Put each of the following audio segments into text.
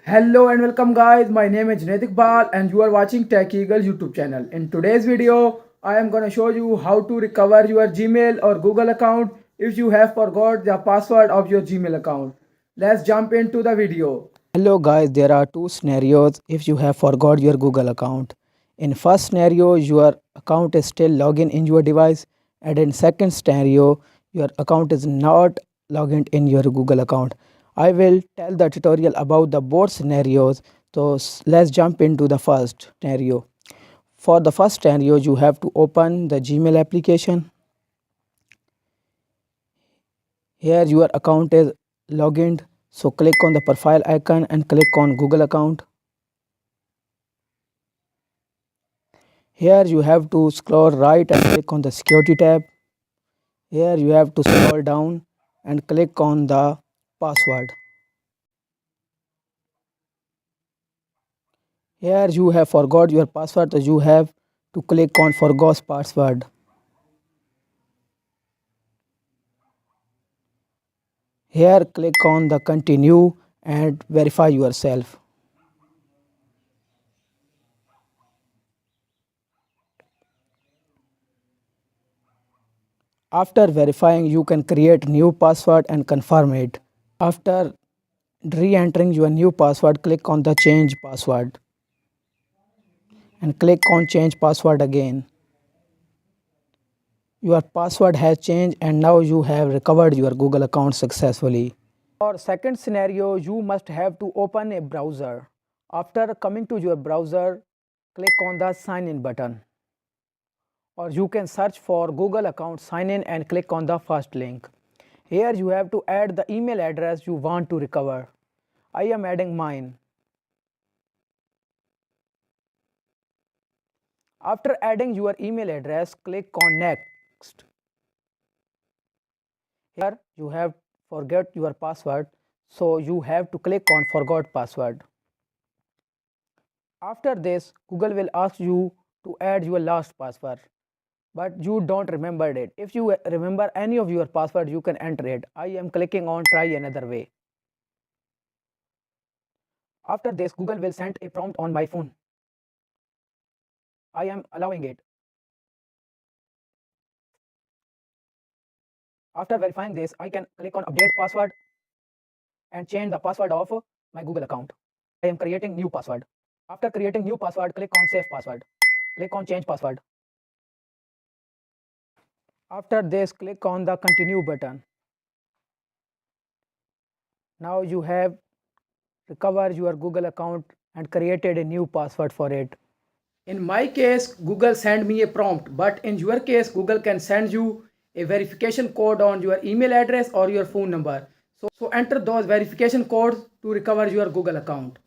Hello and welcome guys, my name is Junaid Iqbal and you are watching Tech Eagle YouTube channel. In today's video, I am gonna show you how to recover your Gmail or Google account if you have forgot the password of your Gmail account. Let's jump into the video. Hello guys, there are two scenarios if you have forgot your Google account. In first scenario, your account is still logged in your device, and in second scenario, your account is not logged in your Google account. I will tell the tutorial about the both scenarios. So let's jump into the first scenario. For the first scenario, you have to open the Gmail application. Here your account is logged in. So click on the profile icon and click on Google account. Here you have to scroll right and click on the security tab. Here you have to scroll down and click on the password. Here you have forgot your password, so you have to click on forgot password. Here click on the continue and verify yourself. After verifying, you can create new password and confirm it. After re-entering your new password, click on the change password and click on change password again. Your password has changed and now you have recovered your Google account successfully. For second scenario, you must have to open a browser. After coming to your browser, click on the sign in button. Or you can search for Google account sign in and click on the first link. Here you have to add the email address you want to recover. I am adding mine. After adding your email address, click on next. Here you have forget your password, so you have to click on forgot password. After this, Google will ask you to add your last password, but you don't remember it. If you remember any of your password, you can enter it. I am clicking on try another way. After this, Google will send a prompt on my phone. I am allowing it. After verifying this, I can click on update password and change the password of my Google account. I am creating new password. After creating new password, click on save password. Click on change password. After this, click on the continue button. Now you have recovered your Google account and created a new password for it. In my case, Google sent me a prompt, but in your case, Google can send you a verification code on your email address or your phone number. So enter those verification codes to recover your Google account.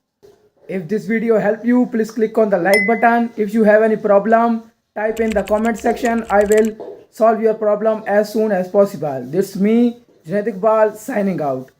If this video helped you, please click on the like button. If you have any problem, type in the comment section. I will solve your problem as soon as possible. This is me, Junaid Iqbal, signing out.